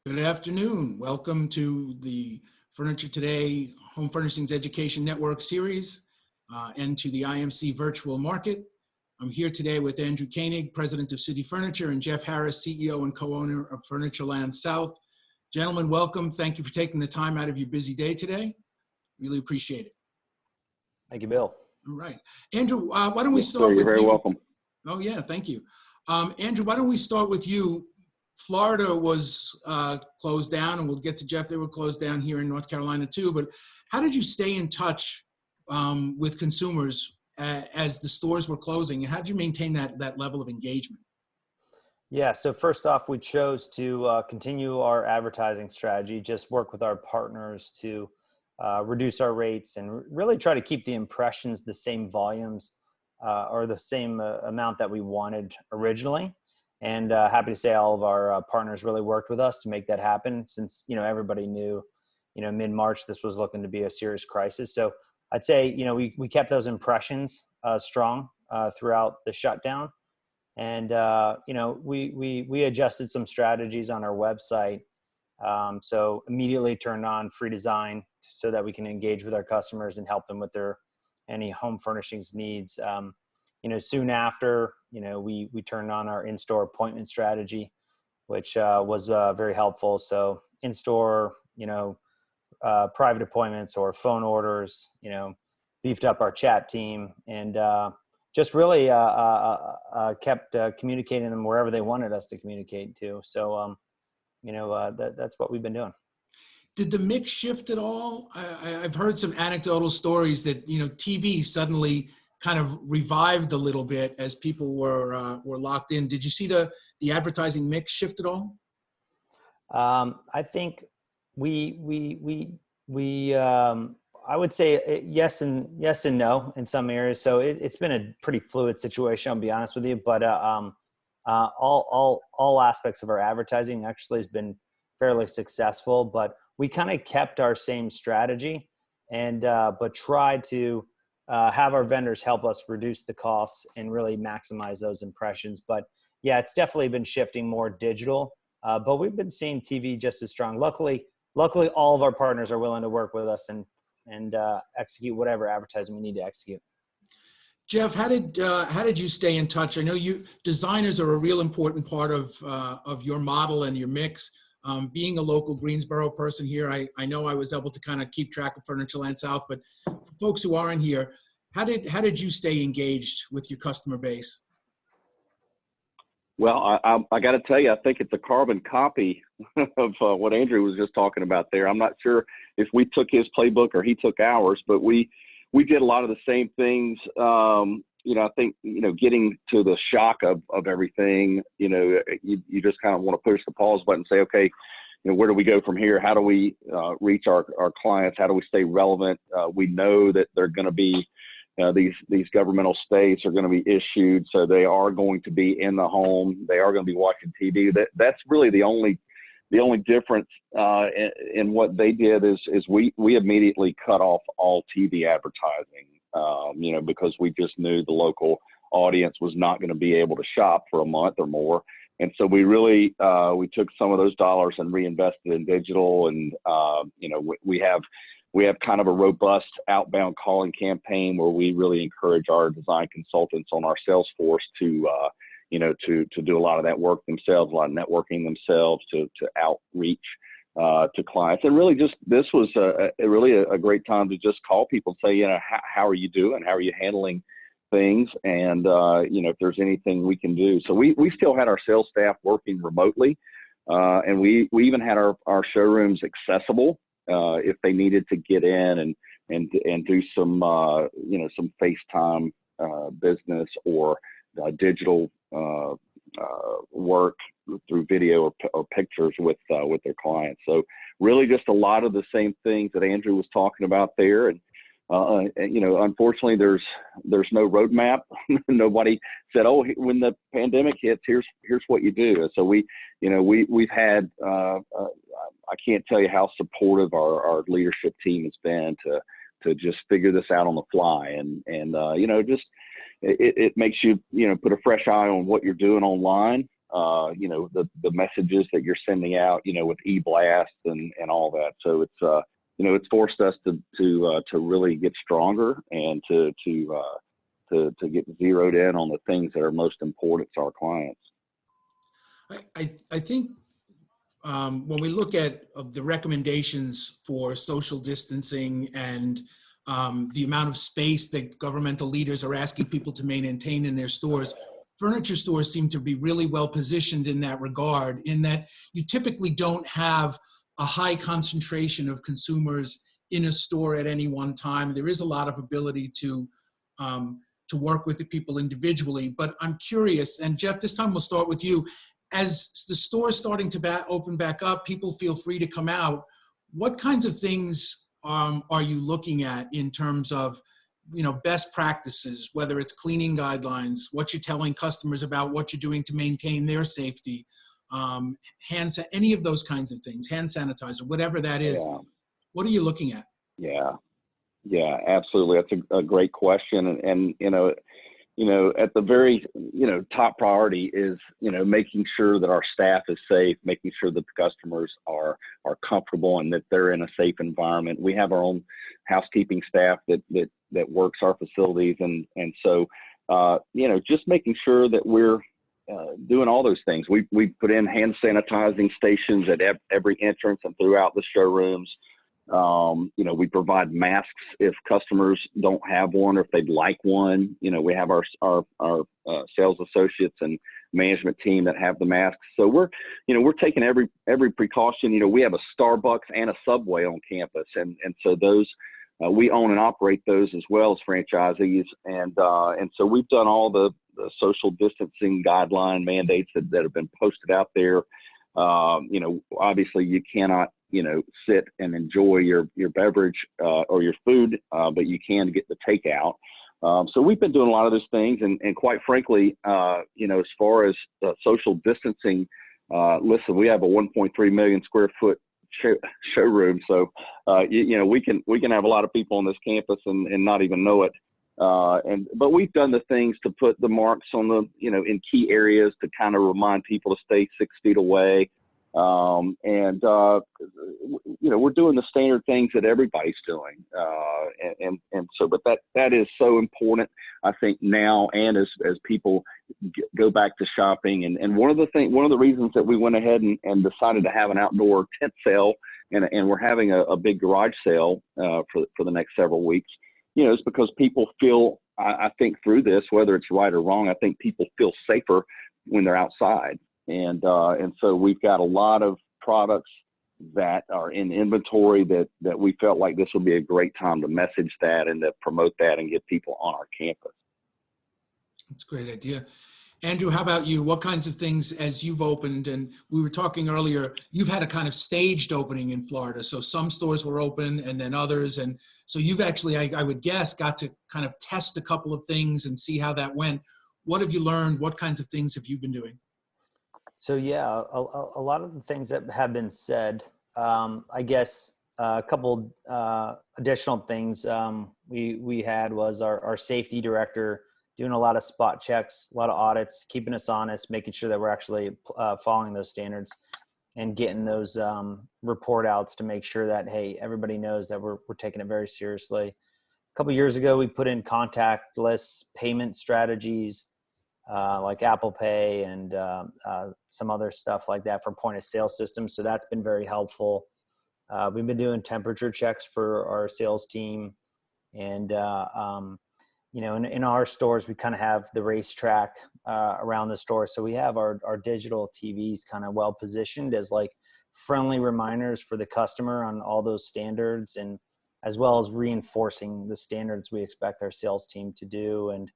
Good afternoon. Welcome to the Furniture Today Home Furnishings Education Network series and to the IMC Virtual Market. I'm here today with Andrew Koenig, President of City Furniture, and Jeff Harris, CEO and co-owner of Furnitureland South. Gentlemen, welcome. Thank you for taking the time out of your busy day today. Really appreciate it. Thank you, Bill. All right. Andrew, why don't we start with you? You're very welcome. Oh, yeah, thank you. Andrew, why don't we start with you? Florida was closed down, and we'll get to Jeff. They were closed down here in North Carolina too. But how did you stay in touch with consumers as the stores were closing? And how did you maintain that level of engagement? Yeah, so first off, we chose to continue our advertising strategy, just work with our partners to reduce our rates and really try to keep the impressions the same volumes or the same amount that we wanted originally. And happy to say all of our partners really worked with us to make that happen, since everybody knew mid-March this was looking to be a serious crisis. So I'd say we kept those impressions strong throughout the shutdown, and we adjusted some strategies on our website. So immediately turned on free design so that we can engage with our customers and help them with their any home furnishings needs. Soon after, we turned on our in-store appointment strategy, which was very helpful. So in-store, private appointments or phone orders, beefed up our chat team, and just really kept communicating them wherever they wanted us to communicate to. So, that's what we've been doing. Did the mix shift at all? I've heard some anecdotal stories that, TV suddenly kind of revived a little bit as people were locked in. Did you see the advertising mix shift at all? I think we I would say yes and no in some areas. So it's been a pretty fluid situation, I'll be honest with you. But all aspects of our advertising actually has been fairly successful. But we kind of kept our same strategy, and but tried to have our vendors help us reduce the costs and really maximize those impressions. But yeah, it's definitely been shifting more digital, but we've been seeing TV just as strong. Luckily, all of our partners are willing to work with us and execute whatever advertising we need to execute. Jeff, how did you stay in touch? I know designers are a real important part of your model and your mix. Being a local Greensboro person here, I know I was able to kind of keep track of Furnitureland South, but for folks who aren't here, how did you stay engaged with your customer base? Well, I got to tell you, I think it's a carbon copy of what Andrew was just talking about there. I'm not sure if we took his playbook or he took ours, but we did a lot of the same things. I think, getting to the shock of everything, you just kind of want to push the pause button and say, okay, where do we go from here? How do we reach our clients? How do we stay relevant? We know that they're going to be, these governmental states are going to be issued. So they are going to be in the home. They are going to be watching TV. That's really the only difference in what they did is we immediately cut off all TV advertising. Because we just knew the local audience was not going to be able to shop for a month or more. And so we really, we took some of those dollars and reinvested in digital. And, we have kind of a robust outbound calling campaign where we really encourage our design consultants on our sales force to do a lot of that work themselves, a lot of networking themselves to outreach to clients. And really this was really a great time to just call people and say, how are you doing? How are you handling things? And, if there's anything we can do. So we still had our sales staff working remotely. And we even had our showrooms accessible if they needed to get in and do some, some FaceTime business or digital work through video or pictures with their clients. So really just a lot of the same things that Andrew was talking about there. And unfortunately there's no roadmap. Nobody said, oh, when the pandemic hits, here's what you do. So we've had, I can't tell you how supportive our leadership team has been to just figure this out on the fly. And just, it makes you, put a fresh eye on what you're doing online. the messages that you're sending out, with e-blast and all that. So it's, it's forced us to really get stronger and to get zeroed in on the things that are most important to our clients. I think when we look at the recommendations for social distancing and the amount of space that governmental leaders are asking people to maintain in their stores, furniture stores seem to be really well positioned in that regard, in that you typically don't have a high concentration of consumers in a store at any one time. There is a lot of ability to work with the people individually. But I'm curious, and Jeff, this time we'll start with you. As the store is starting to open back up, people feel free to come out. What kinds of things are you looking at in terms of, best practices, whether it's cleaning guidelines, what you're telling customers about what you're doing to maintain their safety, any of those kinds of things, hand sanitizer, whatever that is. Yeah. What are you looking at? Yeah, absolutely. That's a great question. And at the very, top priority is, making sure that our staff is safe, making sure that the customers are comfortable and that they're in a safe environment. We have our own housekeeping staff that works our facilities. And so, just making sure that we're doing all those things. We put in hand sanitizing stations at every entrance and throughout the showrooms. We provide masks if customers don't have one or if they'd like one. We have our sales associates and management team that have the masks. So we're taking every precaution. We have a Starbucks and a Subway on campus, and so those we own and operate those as well as franchisees. And so we've done all the social distancing guideline mandates that have been posted out there. Obviously you cannot sit and enjoy your beverage or your food, but you can get the takeout. So we've been doing a lot of those things, and quite frankly, as far as social distancing, listen, we have a 1.3 million square foot showroom, so we can have a lot of people on this campus and not even know it. But we've done the things to put the marks on the in key areas to kind of remind people to stay 6 feet away. We're doing the standard things that everybody's doing. But that is so important, I think, now, and as people go back to shopping. And one of the reasons that we went ahead and decided to have an outdoor tent sale, and we're having a big garage sale, for the next several weeks, is because people feel, I think through this, whether it's right or wrong, I think people feel safer when they're outside. And so we've got a lot of products that are in inventory that we felt like this would be a great time to message that and to promote that and get people on our campus. That's a great idea. Andrew, how about you? What kinds of things, as you've opened, and we were talking earlier, you've had a kind of staged opening in Florida. So some stores were open and then others. And so you've actually, I would guess, got to kind of test a couple of things and see how that went. What have you learned? What kinds of things have you been doing? So yeah, a lot of the things that have been said, I guess a couple additional things we had was our safety director doing a lot of spot checks, a lot of audits, keeping us honest, making sure that we're actually following those standards and getting those report outs to make sure that, hey, everybody knows that we're taking it very seriously. A couple of years ago, we put in contactless payment strategies, like Apple Pay and some other stuff like that for point of sale systems. So that's been very helpful. We've been doing temperature checks for our sales team. And, in our stores, we kind of have the racetrack around the store. So we have our digital TVs kind of well positioned as like friendly reminders for the customer on all those standards, and as well as reinforcing the standards we expect our sales team to do. And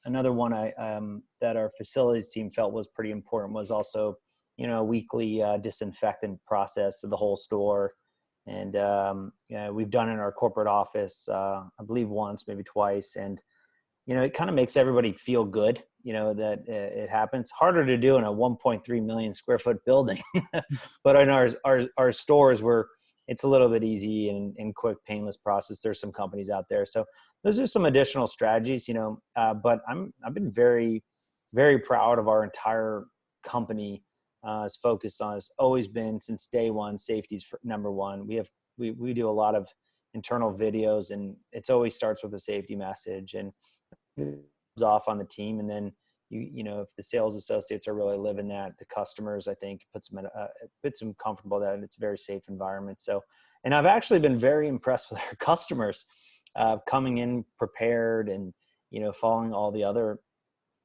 another one that our facilities team felt was pretty important was also, a weekly disinfectant process of the whole store. And we've done it in our corporate office, I believe once, maybe twice. And, it kind of makes everybody feel good, that it happens. Harder to do in a 1.3 million square foot building. But in our stores where it's a little bit easy and quick, painless process. There's some companies out there. So those are some additional strategies, but I've been very very proud of our entire company. Is focused on, has always been since day one, safety's number one. We do a lot of internal videos, and it's always starts with a safety message, and it's off on the team. And then you know, if the sales associates are really living that, the customers, I think, puts them comfortable that it's a very safe environment. So, and I've actually been very impressed with our customers coming in prepared and, you know, following all the other,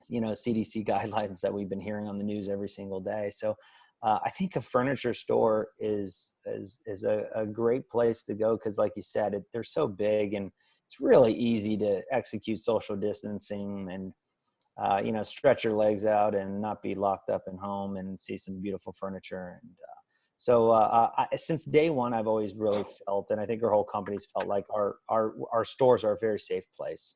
you know, CDC guidelines that we've been hearing on the news every single day. So I think a furniture store is a great place to go, because like you said, they're so big, and it's really easy to execute social distancing and you know, stretch your legs out and not be locked up in home and see some beautiful furniture. And since day one, I've always really felt, and I think our whole company's felt, like our stores are a very safe place.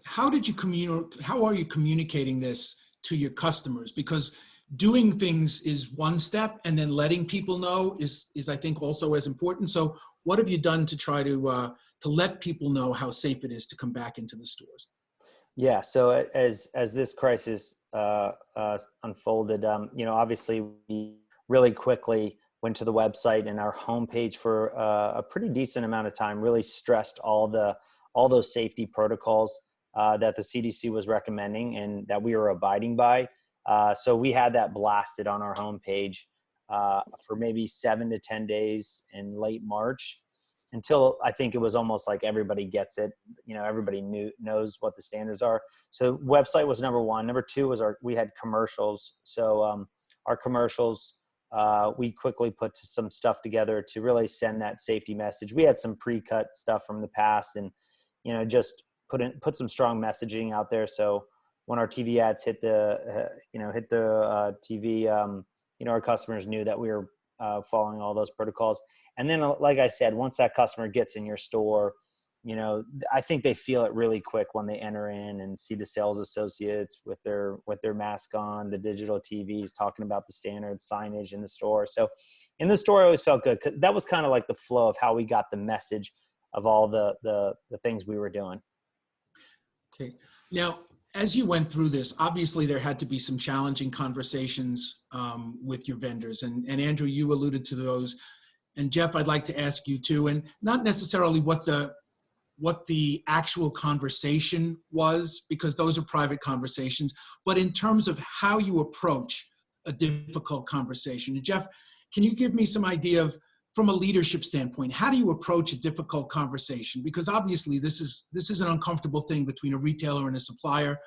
How are you communicating this to your customers? Because doing things is one step, and then letting people know is I think also as important. So what have you done to try to let people know how safe it is to come back into the stores? Yeah. So as this crisis unfolded, you know, obviously we really quickly went to the website, and our homepage for a pretty decent amount of time really stressed all those safety protocols that the CDC was recommending and that we were abiding by. So we had that blasted on our homepage for maybe 7 to 10 days in late March, until I think it was almost like everybody gets it. You know, everybody knows what the standards are. So website was number one. Number two was we had commercials. So our commercials, we quickly put some stuff together to really send that safety message. We had some pre-cut stuff from the past, and, you know, just put some strong messaging out there. So when our TV ads hit the TV, you know, our customers knew that we were following all those protocols. And then, like I said, once that customer gets in your store, you know, I think they feel it really quick when they enter in and see the sales associates with their mask on, the digital TVs talking about the standard signage in the store. So in the store, I always felt good, because that was kind of like the flow of how we got the message of all the things we were doing. Okay. Now, as you went through this, obviously there had to be some challenging conversations with your vendors, and Andrew, you alluded to those. And Jeff, I'd like to ask you too, and not necessarily what the actual conversation was, because those are private conversations, but in terms of how you approach a difficult conversation. And Jeff, can you give me some idea of, from a leadership standpoint, how do you approach a difficult conversation? Because obviously this is an uncomfortable thing between a retailer and a supplier.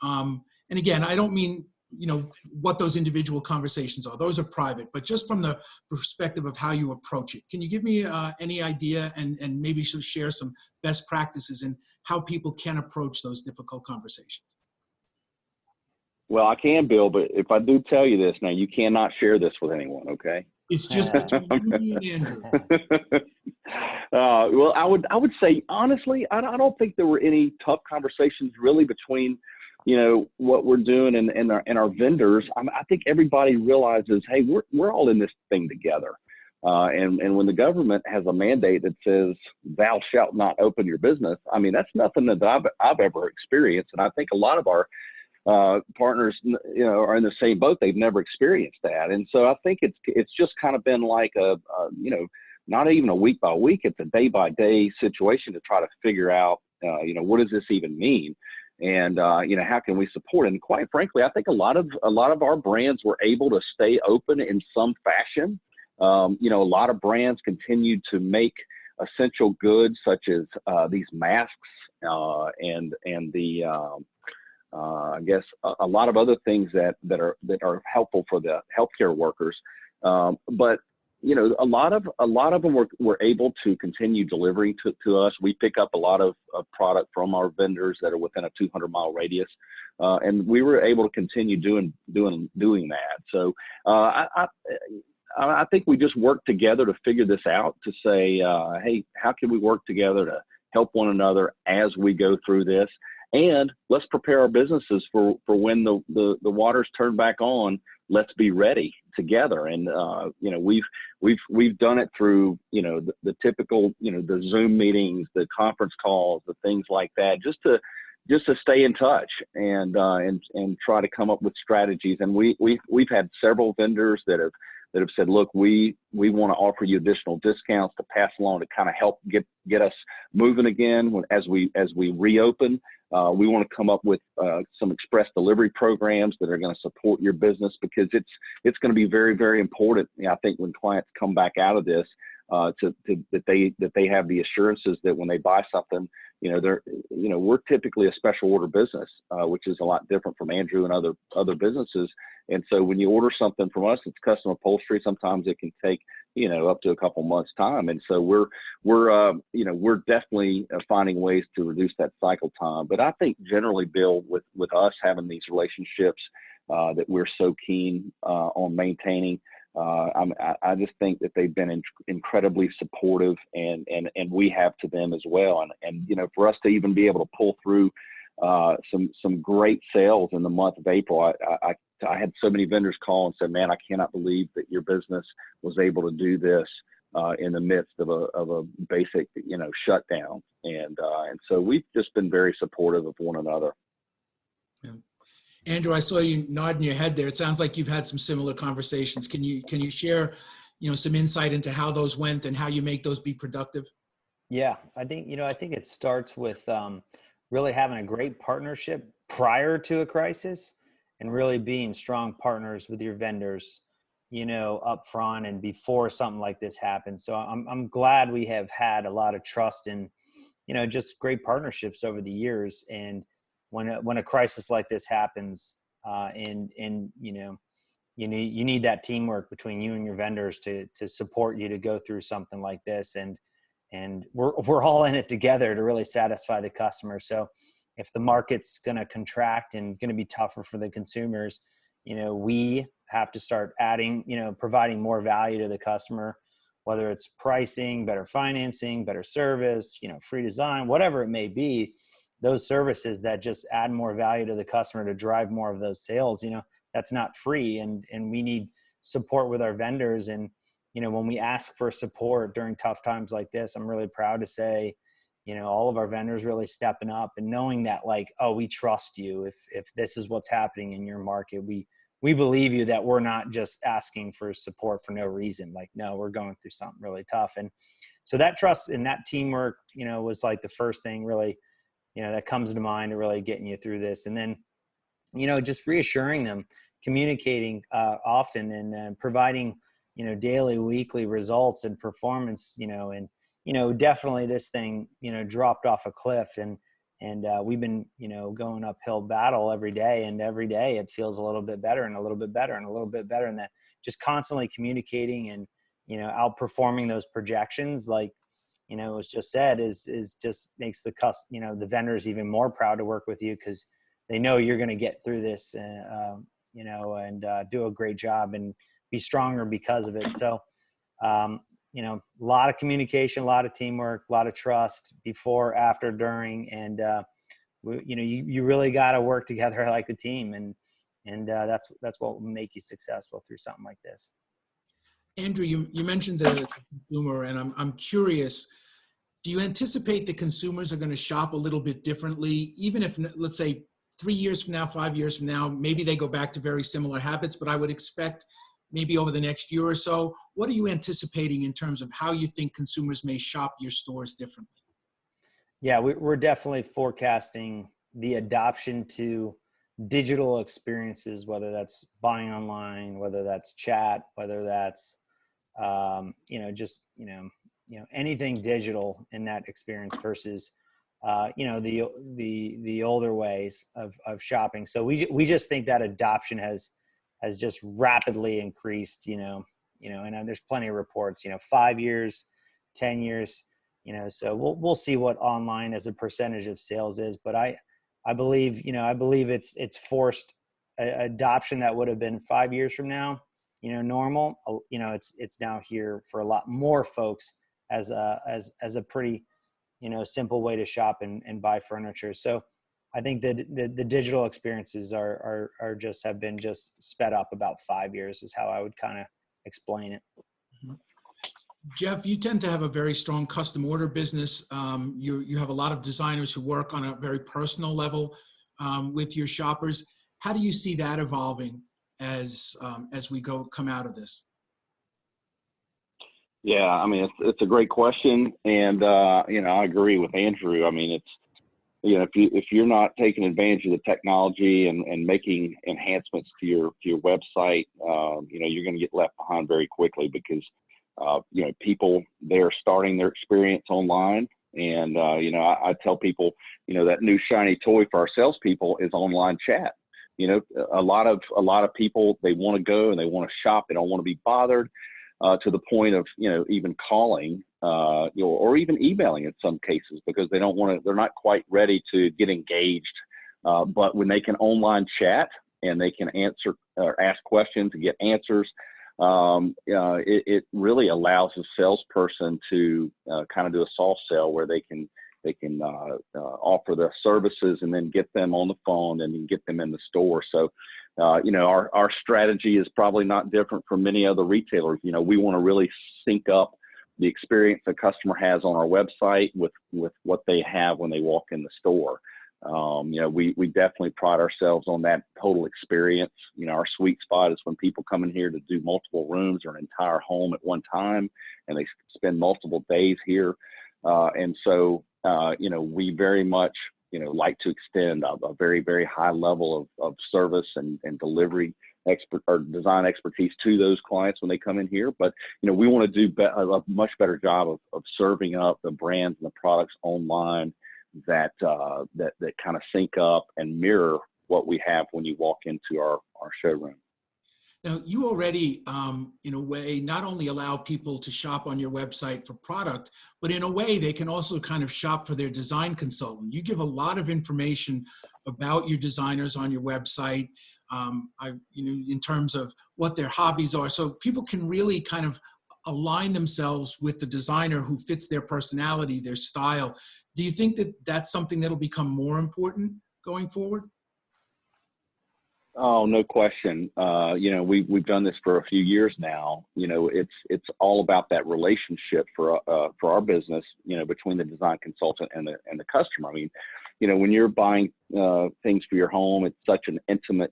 And again, I don't mean, you know, what those individual conversations are. Those are private, but just from the perspective of how you approach it. Can you give me any idea, and maybe share some best practices in how people can approach those difficult conversations? Well, I can, Bill, but if I do tell you this now, you cannot share this with anyone, okay? It's just between you and Andrew. Well, I would say, honestly, I don't think there were any tough conversations really between, you know, what we're doing and our vendors. I think everybody realizes, hey, we're all in this thing together. And when the government has a mandate that says thou shalt not open your business, I mean, that's nothing that I've ever experienced. And I think a lot of our partners, you know, are in the same boat. They've never experienced that. And so I think it's just kind of been like you know, not even a week by week, it's a day by day situation to try to figure out, you know, what does this even mean? And, you know, how can we support it? And quite frankly, I think a lot of our brands were able to stay open in some fashion. You know, a lot of brands continued to make essential goods such as these masks and the I guess a lot of other things that are helpful for the healthcare workers. But you know, a lot of them were able to continue delivering to us. We pick up a lot of product from our vendors that are within a 200-mile radius, and we were able to continue doing that. So I think we just worked together to figure this out, to say, hey, how can we work together to help one another as we go through this? And let's prepare our businesses for when the waters turn back on. Let's be ready together. And you know, we've done it through, you know, the typical, you know, the Zoom meetings, the conference calls, the things like that, just to just to stay in touch and try to come up with strategies. And we've had several vendors that have said, look, we want to offer you additional discounts to pass along to kind of help get us moving again as we reopen. We want to come up with some express delivery programs that are going to support your business, because it's going to be very, very important. I think when clients come back out of this, that they have the assurances that when they buy something, we're typically a special order business, which is a lot different from Andrew and other businesses. And so when you order something from us, it's custom upholstery. Sometimes it can take, up to a couple months time. And so we're definitely finding ways to reduce that cycle time. But I think generally, Bill, with us having these relationships that we're so keen on maintaining, I just think that they've been incredibly supportive, and we have to them as well. And for us to even be able to pull through some great sales in the month of April, I had so many vendors call and say, man, I cannot believe that your business was able to do this in the midst of a basic shutdown. And so we've just been very supportive of one another. Yeah. Andrew, I saw you nodding your head there. It sounds like you've had some similar conversations. Can you share, some insight into how those went and how you make those be productive? Yeah, I think it starts with really having a great partnership prior to a crisis, and really being strong partners with your vendors, up front and before something like this happens. So I'm glad we have had a lot of trust and, just great partnerships over the years. And when a crisis like this happens, and you need that teamwork between you and your vendors to support you to go through something like this. And we're all in it together to really satisfy the customer. So if the market's going to contract and going to be tougher for the consumers, we have to start adding, providing more value to the customer, whether it's pricing, better financing, better service, free design, whatever it may be. Those services that just add more value to the customer to drive more of those sales, that's not free. And we need support with our vendors. And, when we ask for support during tough times like this, I'm really proud to say, all of our vendors really stepping up and knowing that, like, oh, we trust you. If this is what's happening in your market, we believe you, that we're not just asking for support for no reason. Like, no, we're going through something really tough. And so that trust and that teamwork, was like the first thing really, that comes to mind to really getting you through this. And then, just reassuring them, communicating often, and providing, daily, weekly results and performance, and, definitely this thing, dropped off a cliff, and we've been, going uphill battle every day, and every day it feels a little bit better and a little bit better and a little bit better. And that just constantly communicating and, outperforming those projections, like, it was just said, is just makes the vendors even more proud to work with you, because they know you're going to get through this, and do a great job and be stronger because of it. So, a lot of communication, a lot of teamwork, a lot of trust before, after, during, and you really got to work together like a team, and that's what will make you successful through something like this. Andrew, you mentioned the consumer, and I'm curious, do you anticipate the consumers are going to shop a little bit differently, even if, let's say, 3 years from now, 5 years from now, maybe they go back to very similar habits, but I would expect maybe over the next year or so, what are you anticipating in terms of how you think consumers may shop your stores differently? Yeah, we're definitely forecasting the adoption to digital experiences, whether that's buying online, whether that's chat, whether that's, anything digital in that experience versus, the older ways of shopping. So we just think that adoption has just rapidly increased, and there's plenty of reports, 5 years, 10 years, so we'll see what online as a percentage of sales is. But I believe it's forced adoption that would have been 5 years from now, normal, it's now here for a lot more folks as a pretty, simple way to shop and buy furniture. So I think that the digital experiences have been sped up about 5 years is how I would kind of explain it. Jeff, you tend to have a very strong custom order business. You have a lot of designers who work on a very personal level with your shoppers. How do you see that evolving as we come out of this? Yeah, I mean, it's a great question, and I agree with Andrew. I mean, it's if you're not taking advantage of the technology and making enhancements to your website, you're going to get left behind very quickly because people, they're starting their experience online, and I tell people, that new shiny toy for our salespeople is online chat. A lot of people, they want to go and they want to shop. They don't want to be bothered. To the point of even calling or even emailing in some cases because they're not quite ready to get engaged. But when they can online chat and they can answer or ask questions and get answers, it really allows the salesperson to kind of do a soft sell where they can offer the services and then get them on the phone and then get them in the store. So our strategy is probably not different from many other retailers. We want to really sync up the experience the customer has on our website with what they have when they walk in the store. We definitely pride ourselves on that total experience. Our sweet spot is when people come in here to do multiple rooms or an entire home at one time, and they spend multiple days here. And so, we very much like to extend a very, very high level of service and delivery or design expertise to those clients when they come in here. But, we want to do a much better job of serving up the brands and the products online that kind of sync up and mirror what we have when you walk into our showroom. Now, you already, in a way, not only allow people to shop on your website for product, but in a way, they can also kind of shop for their design consultant. You give a lot of information about your designers on your website, in terms of what their hobbies are. So people can really kind of align themselves with the designer who fits their personality, their style. Do you think that that's something that'll become more important going forward? Oh, no question. We've done this for a few years now. It's all about that relationship for our business, between the design consultant and the customer. I mean, when you're buying things for your home, it's such an intimate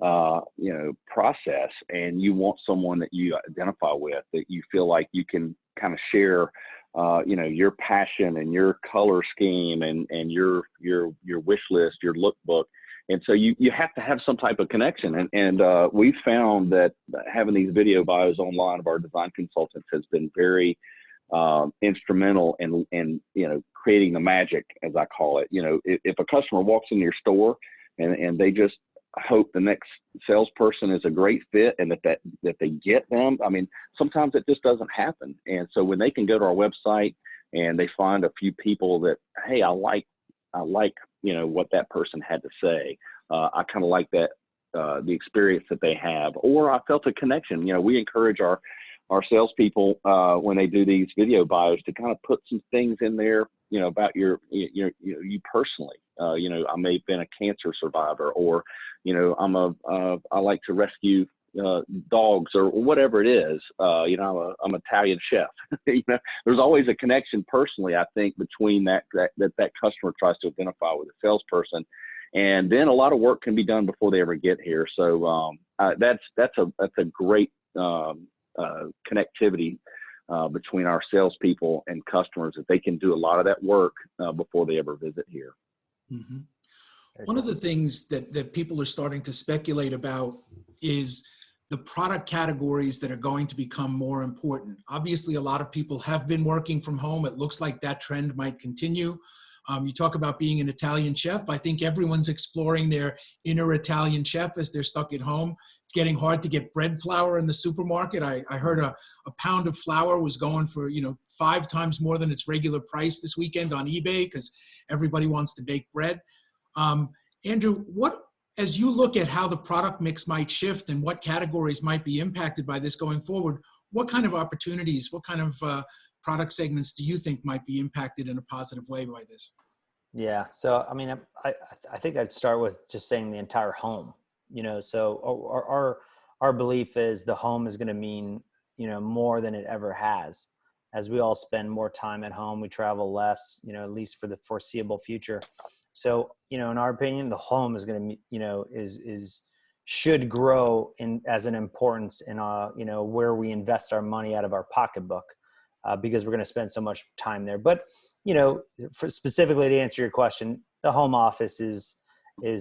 process, and you want someone that you identify with, that you feel like you can kind of share your passion and your color scheme and your wish list, your lookbook. And so you have to have some type of connection. And we found that having these video bios online of our design consultants has been very instrumental in creating the magic, as I call it. If a customer walks into your store and they just hope the next salesperson is a great fit and that they get them, I mean, sometimes it just doesn't happen. And so when they can go to our website and they find a few people that, hey, I like what that person had to say. I kind of like that, the experience that they have, or I felt a connection. We encourage our salespeople when they do these video bios to kind of put some things in there, about you personally. I may have been a cancer survivor, or I like to rescue dogs, or whatever it is. I'm Italian chef. There's always a connection personally, I think, between that customer tries to identify with a salesperson, and then a lot of work can be done before they ever get here. So that's a great connectivity between our salespeople and customers, that they can do a lot of that work before they ever visit here. Mm-hmm. One of the things that people are starting to speculate about is the product categories that are going to become more important. Obviously, a lot of people have been working from home. It looks like that trend might continue. You talk about being an Italian chef. I think everyone's exploring their inner Italian chef as they're stuck at home. It's getting hard to get bread flour in the supermarket. I heard a pound of flour was going for 5 times more than its regular price this weekend on eBay because everybody wants to bake bread. Andrew, as you look at how the product mix might shift and what categories might be impacted by this going forward, what kind of opportunities, what kind of product segments do you think might be impacted in a positive way by this? Yeah. So, I mean, I think I'd start with just saying the entire home, so our belief is the home is going to mean, more than it ever has. as we all spend more time at home, we travel less, at least for the foreseeable future. So, in our opinion, the home is going to, should grow as an importance in, where we invest our money out of our pocketbook, because we're going to spend so much time there. But, specifically to answer your question, the home office is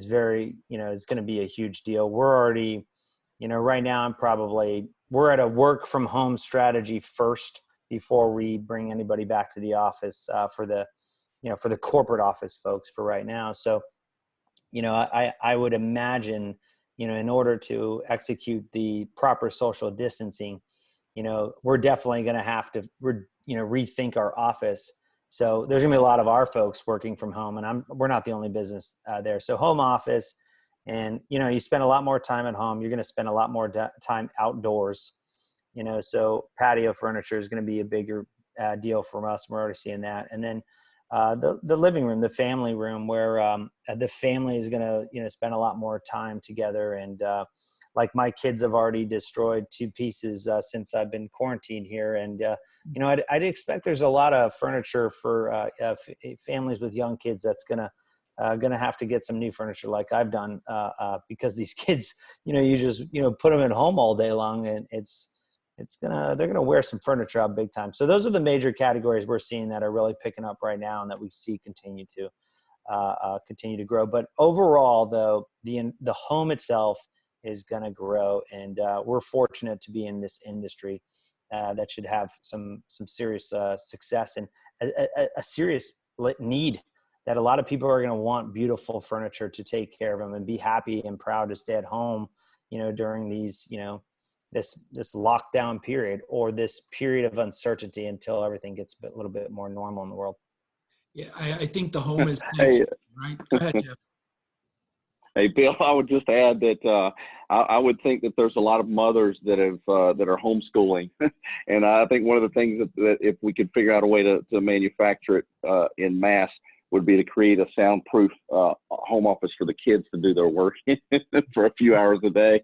very, is going to be a huge deal. We're already, right now we're at a work from home strategy first before we bring anybody back to the office, for the corporate office folks for right now. So, I would imagine, in order to execute the proper social distancing, we're definitely going to have to, rethink our office. So there's gonna be a lot of our folks working from home, and we're not the only business there. So home office, and you spend a lot more time at home. You're going to spend a lot more time outdoors. So patio furniture is going to be a bigger deal for us. We're already seeing that. And then the living room, the family room, where the family is going to spend a lot more time together. And like my kids have already destroyed 2 pieces since I've been quarantined here. And I'd expect there's a lot of furniture for families with young kids that's gonna have to get some new furniture, like I've done, because these kids, you just put them at home all day long, and they're gonna wear some furniture out big time. So those are the major categories we're seeing that are really picking up right now, and that we see continue to grow. But overall, though, the home itself is gonna grow, and we're fortunate to be in this industry that should have some serious success, and a serious need that a lot of people are going to want beautiful furniture to take care of them and be happy and proud to stay at home, during these, this lockdown period, or this period of uncertainty until everything gets a little bit more normal in the world. Yeah, I think the home is Hey, right. Go ahead, Jeff. hey, Bill, I would just add that I would think that there's a lot of mothers that are homeschooling, and I think one of the things that if we could figure out a way to manufacture it in mass, would be to create a soundproof home office for the kids to do their work in for a few hours a day.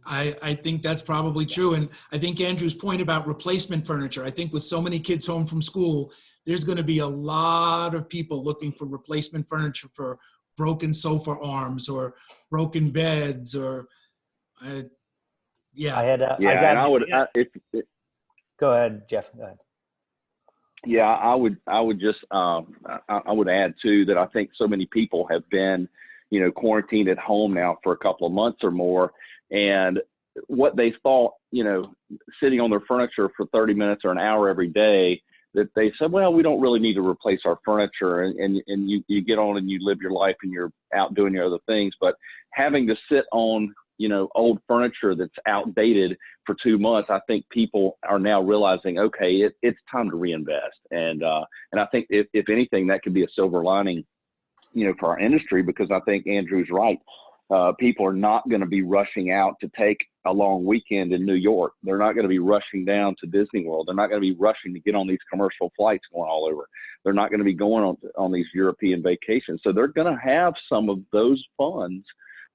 I think that's probably true. And I think Andrew's point about replacement furniture, I think with so many kids home from school, there's going to be a lot of people looking for replacement furniture for broken sofa arms or broken beds, or yeah. Go ahead, Jeff. Go ahead. Yeah, I would just I would add too that I think so many people have been, quarantined at home now for a couple of months or more, and what they thought, sitting on their furniture for 30 minutes or an hour every day, that they said, well, we don't really need to replace our furniture, and you get on and you live your life and you're out doing your other things, but having to sit on old furniture that's outdated for 2 months, I think people are now realizing, okay, it's time to reinvest. And I think if anything, that could be a silver lining, for our industry, because I think Andrew's right. People are not going to be rushing out to take a long weekend in New York. They're not going to be rushing down to Disney World. They're not going to be rushing to get on these commercial flights going all over. They're not going to be going on these European vacations. So they're going to have some of those funds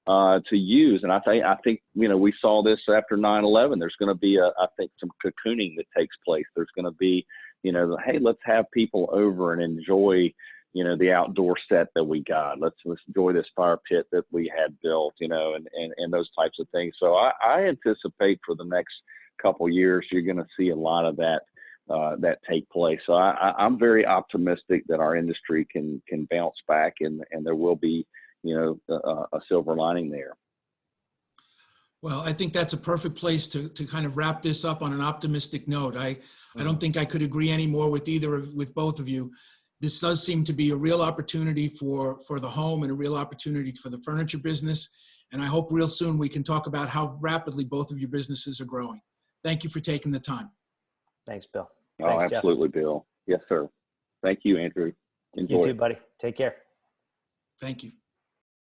to use. And I think, we saw this after 9/11. There's going to be I think some cocooning that takes place. There's going to be, hey, let's have people over and enjoy, the outdoor set that we got. Let's enjoy this fire pit that we had built, and those types of things. So I anticipate for the next couple years, you're going to see a lot of that take place. So I'm very optimistic that our industry can bounce back, and there will be, a silver lining there. Well, I think that's a perfect place to kind of wrap this up on an optimistic note. I don't think I could agree any more with both of you. This does seem to be a real opportunity for the home, and a real opportunity for the furniture business. And I hope real soon we can talk about how rapidly both of your businesses are growing. Thank you for taking the time. Thanks, Bill. Oh, Thanks, absolutely, Jeff. Bill. Yes, sir. Thank you, Andrew. Enjoy. You too, buddy. Take care. Thank you.